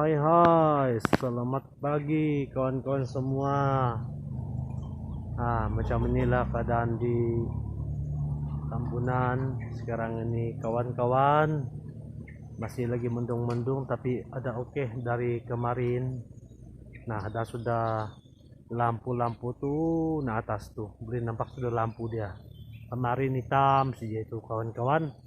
Hai, selamat pagi kawan-kawan semua. Macam inilah keadaan di Tambunan sekarang ini kawan-kawan. Masih lagi mendung-mendung tapi ada oke dari kemarin. Nah, ada sudah lampu-lampu tuh nah atas tuh. Boleh nampak sudah lampu dia. Kemarin hitam sih itu kawan-kawan.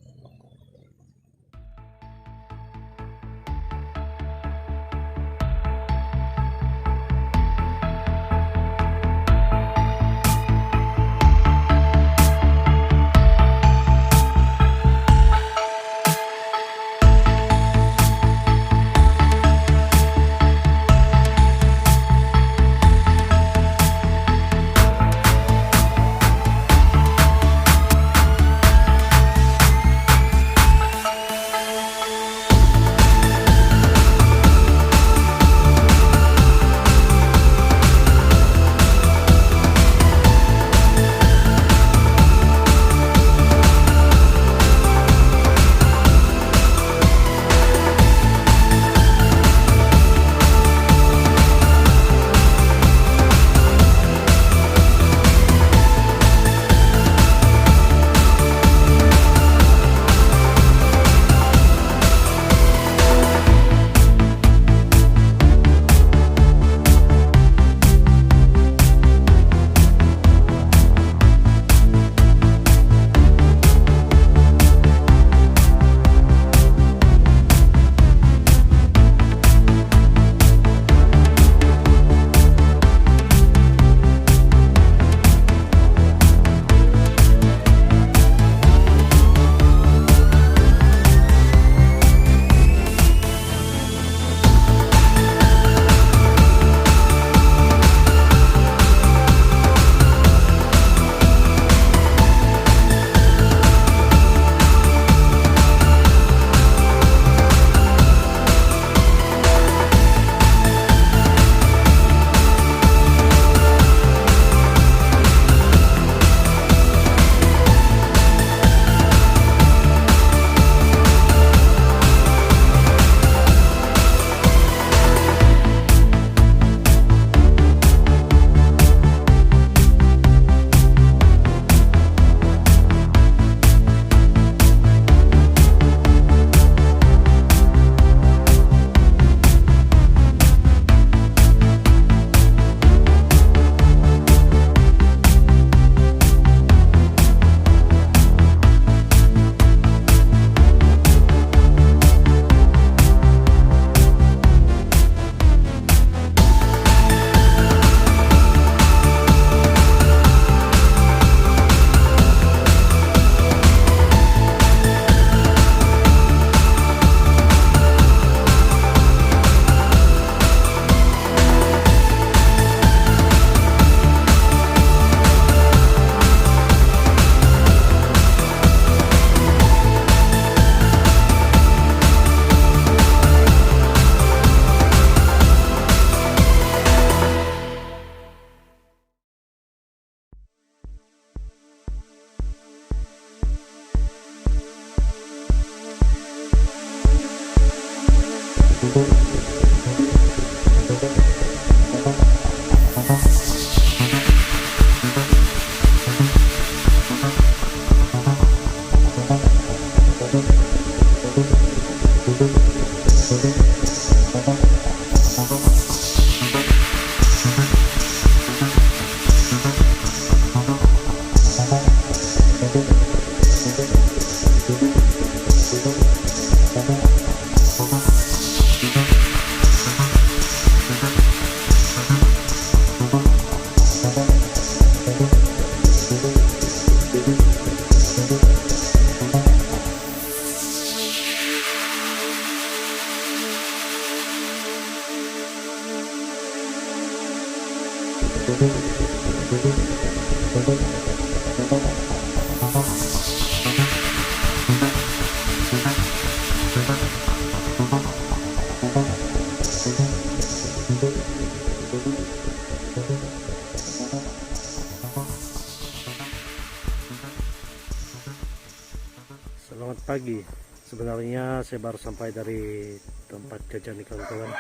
Selamat pagi. Sebenarnya saya baru sampai dari tempat jajan nih kawan-kawan.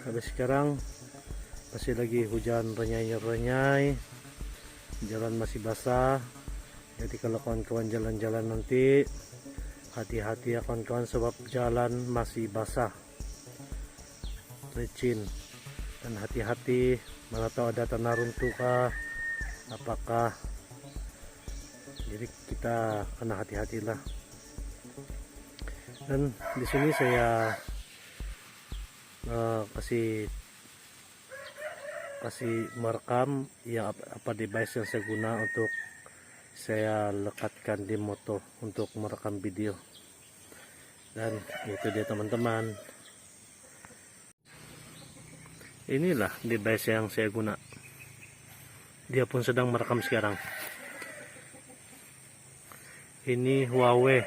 Tapi sekarang masih lagi hujan renyai-renyai, jalan masih basah. Jadi kalau kawan-kawan jalan-jalan nanti hati-hati ya kawan-kawan, sebab jalan masih basah, licin, dan hati-hati, mana tahu ada tanah runtuh kah, apakah. Jadi kita kena hati-hatilah. Dan di sini saya kasih merekam ya apa device yang saya guna untuk saya lekatkan di moto untuk merekam video. Dan itu dia teman-teman, inilah device yang saya guna, dia pun sedang merekam sekarang. Ini Huawei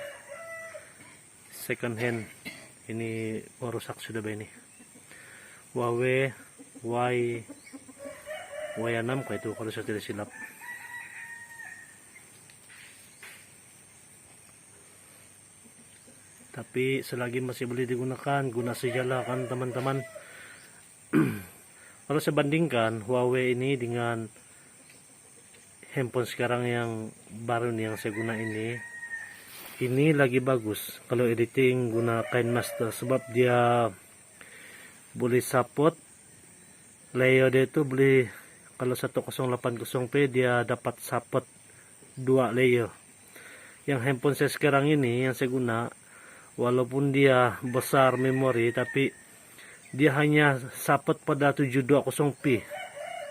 second hand, ini rusak sudah ini. Huawei Y6 kah itu kalau saya tidak silap. Tapi selagi masih boleh digunakan, guna sajalah kan teman-teman. Kalau saya bandingkan Huawei ini dengan handphone sekarang yang baru nih yang saya guna ini lagi bagus kalau editing guna KineMaster, sebab dia boleh support layer, dia itu boleh, kalau 1080p dia dapat support 2 layer. Yang handphone saya sekarang ini yang saya guna, walaupun dia besar memori, tapi dia hanya support pada 720p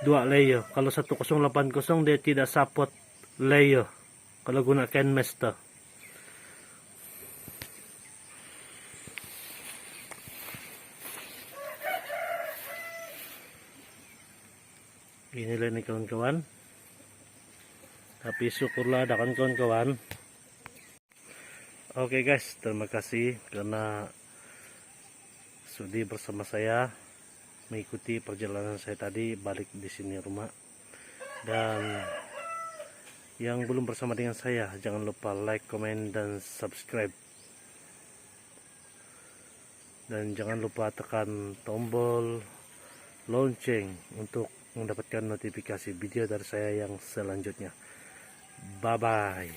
2 layer. Kalau 1080 dia tidak support layer kalau guna KineMaster. Inilah nih kawan-kawan. Tapi syukurlah ada kan kawan-kawan. Oke guys, terima kasih karena sudi bersama saya mengikuti perjalanan saya tadi balik di sini rumah. Dan yang belum bersama dengan saya, jangan lupa like, comment, dan subscribe. Dan jangan lupa tekan tombol lonceng untuk mendapatkan notifikasi video dari saya yang selanjutnya. Bye bye.